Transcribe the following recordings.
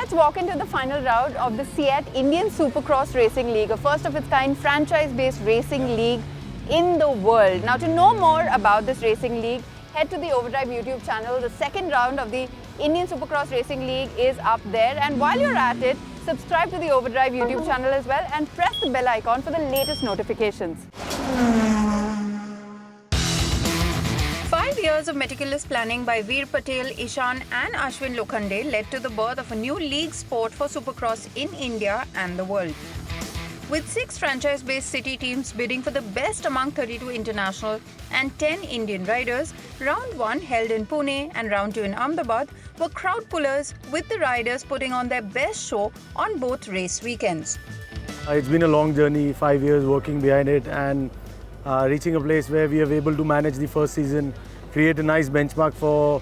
let's walk into the final round of the CEAT Indian Supercross Racing League, a first of its kind franchise-based racing league in the world. Now, to know more about this racing league, head to the OVERDRIVE YouTube channel. The second round of the Indian Supercross Racing League is up there, and while you're at it, subscribe to the OVERDRIVE YouTube channel as well and press the bell icon for the latest notifications. 5 years of meticulous planning by Veer Patel, Ishan and Ashwin Lokhande led to the birth of a new league sport for Supercross in India and the world. With 6 franchise-based city teams bidding for the best among 32 international and 10 Indian riders, Round 1 held in Pune and Round 2 in Ahmedabad were crowd pullers, with the riders putting on their best show on both race weekends. It's been a long journey, 5 years working behind it, and reaching a place where we are able to manage the first season, create a nice benchmark for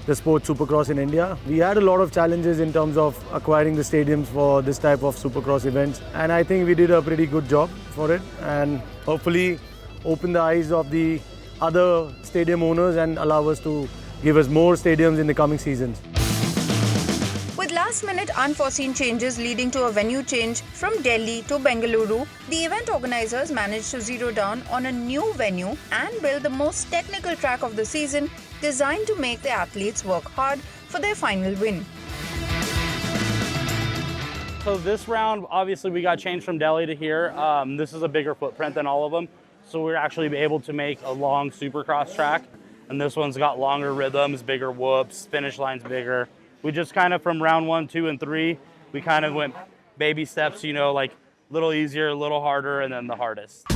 the sport Supercross in India. We had a lot of challenges in terms of acquiring the stadiums for this type of Supercross events, and I think we did a pretty good job for it, and hopefully open the eyes of the other stadium owners and allow us to give us more stadiums in the coming seasons. With last-minute unforeseen changes leading to a venue change from Delhi to Bengaluru, the event organizers managed to zero down on a new venue and build the most technical track of the season, designed to make the athletes work hard for their final win. So this round, obviously we got changed from Delhi to here. This is a bigger footprint than all of them. So we're actually able to make a long Supercross track. And this one's got longer rhythms, bigger whoops, finish line's bigger. We just kind of, from round 1, 2, and 3, we kind of went baby steps, like a little easier, a little harder, and then the hardest.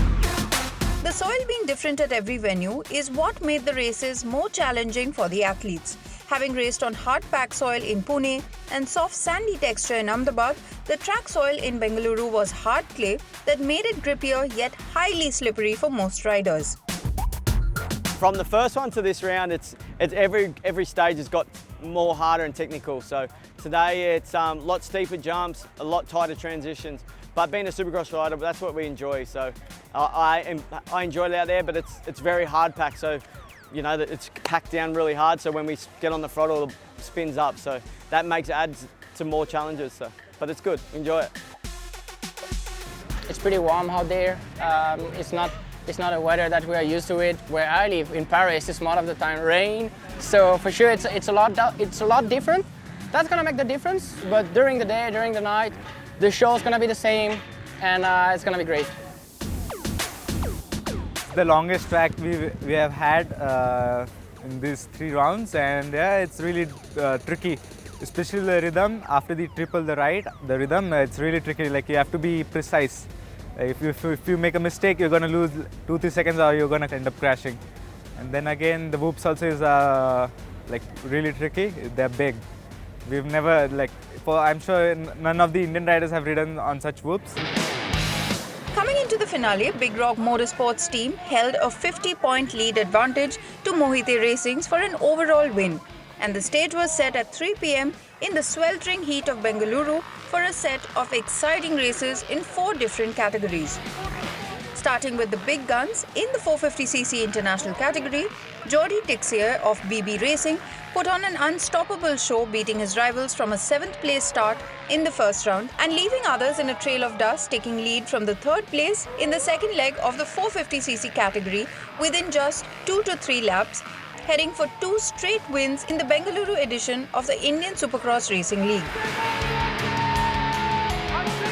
The soil being different at every venue is what made the races more challenging for the athletes. Having raced on hard-packed soil in Pune and soft sandy texture in Ahmedabad, the track soil in Bengaluru was hard clay that made it grippier yet highly slippery for most riders. From the first one to this round, it's every stage has got more harder and technical. So today it's a lot steeper jumps, a lot tighter transitions. But being a Supercross rider, that's what we enjoy. So I enjoy it out there, but it's very hard packed. So that it's packed down really hard. So when we get on the throttle, it spins up. So that adds to more challenges. But it's good. Enjoy it. It's pretty warm out there. It's not a weather that we are used to it. Where I live in Paris, it's most of the time rain. So for sure, it's a lot different. That's gonna make the difference. But during the day, during the night, the show's gonna be the same, and it's gonna be great. The longest track we have had in these 3 rounds, and yeah, it's really tricky, especially the rhythm. After the triple the rhythm, it's really tricky. Like, you have to be precise. If you make a mistake, you're going to lose 2-3 seconds, or you're going to end up crashing. And then again, the whoops also is really tricky. They're big. We've never, I'm sure none of the Indian riders have ridden on such whoops. Coming into the finale, BigRock Motorsports team held a 50-point lead advantage to Mohite Racing's for an overall win. And the stage was set at 3 p.m. in the sweltering heat of Bengaluru for a set of exciting races in 4 different categories. Starting with the big guns in the 450cc international category, Jordi Tixier of BB Racing put on an unstoppable show, beating his rivals from a 7th place start in the first round and leaving others in a trail of dust, taking lead from the 3rd place in the second leg of the 450cc category within just 2 to 3 laps, heading for 2 straight wins in the Bengaluru edition of the Indian Supercross Racing League.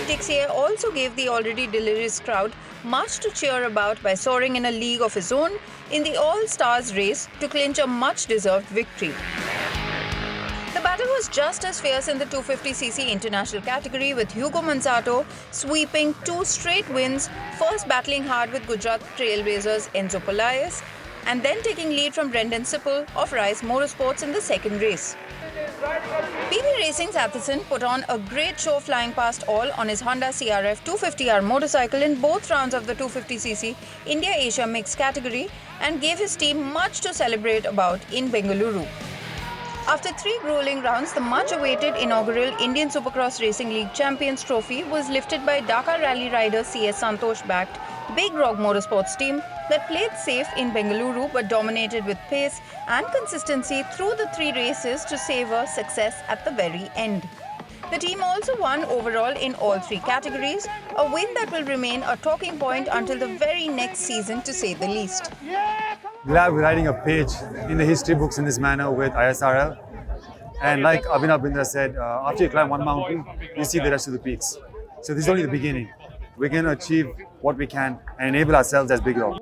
Tixier also gave the already delirious crowd much to cheer about by soaring in a league of his own in the All-Stars race to clinch a much-deserved victory. The battle was just as fierce in the 250cc international category, with Hugo Manzato sweeping 2 straight wins, first battling hard with Gujarat Trailblazers' Enzo Polaris, and then taking lead from Brendan Sipple of Rise Motorsports in the second race. BB Racing's Atherton put on a great show, flying past all on his Honda CRF 250R motorcycle in both rounds of the 250cc India-Asia mixed category, and gave his team much to celebrate about in Bengaluru. After 3 grueling rounds, the much-awaited inaugural Indian Supercross Racing League Champions Trophy was lifted by Dakar Rally rider CS Santosh-backed BigRock Motorsports team that played safe in Bengaluru but dominated with pace and consistency through the 3 races to savor success at the very end. The team also won overall in all 3 categories, a win that will remain a talking point until the very next season, to say the least. Glad we're writing a page in the history books in this manner with ISRL. And like Abhinav Bindra said, after you climb one mountain, you see the rest of the peaks. So this is only the beginning. We're going to achieve what we can and enable ourselves as BigRock.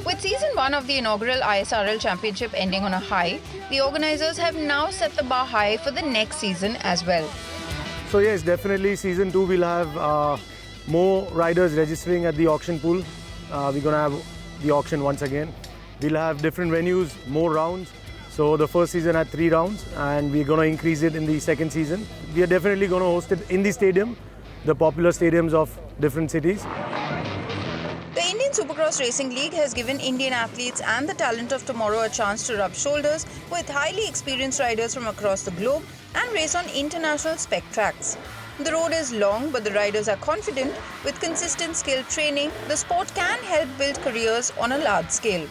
With season 1 of the inaugural ISRL Championship ending on a high, the organizers have now set the bar high for the next season as well. So yes, definitely season 2 we'll have more riders registering at the auction pool. We're going to have the auction once again. We'll have different venues, more rounds. So the first season had 3 rounds and we're going to increase it in the second season. We are definitely going to host it in the stadium, the popular stadiums of different cities. The Indian Supercross Racing League has given Indian athletes and the talent of tomorrow a chance to rub shoulders with highly experienced riders from across the globe and race on international spec tracks. The road is long, but the riders are confident with consistent skill training, the sport can help build careers on a large scale.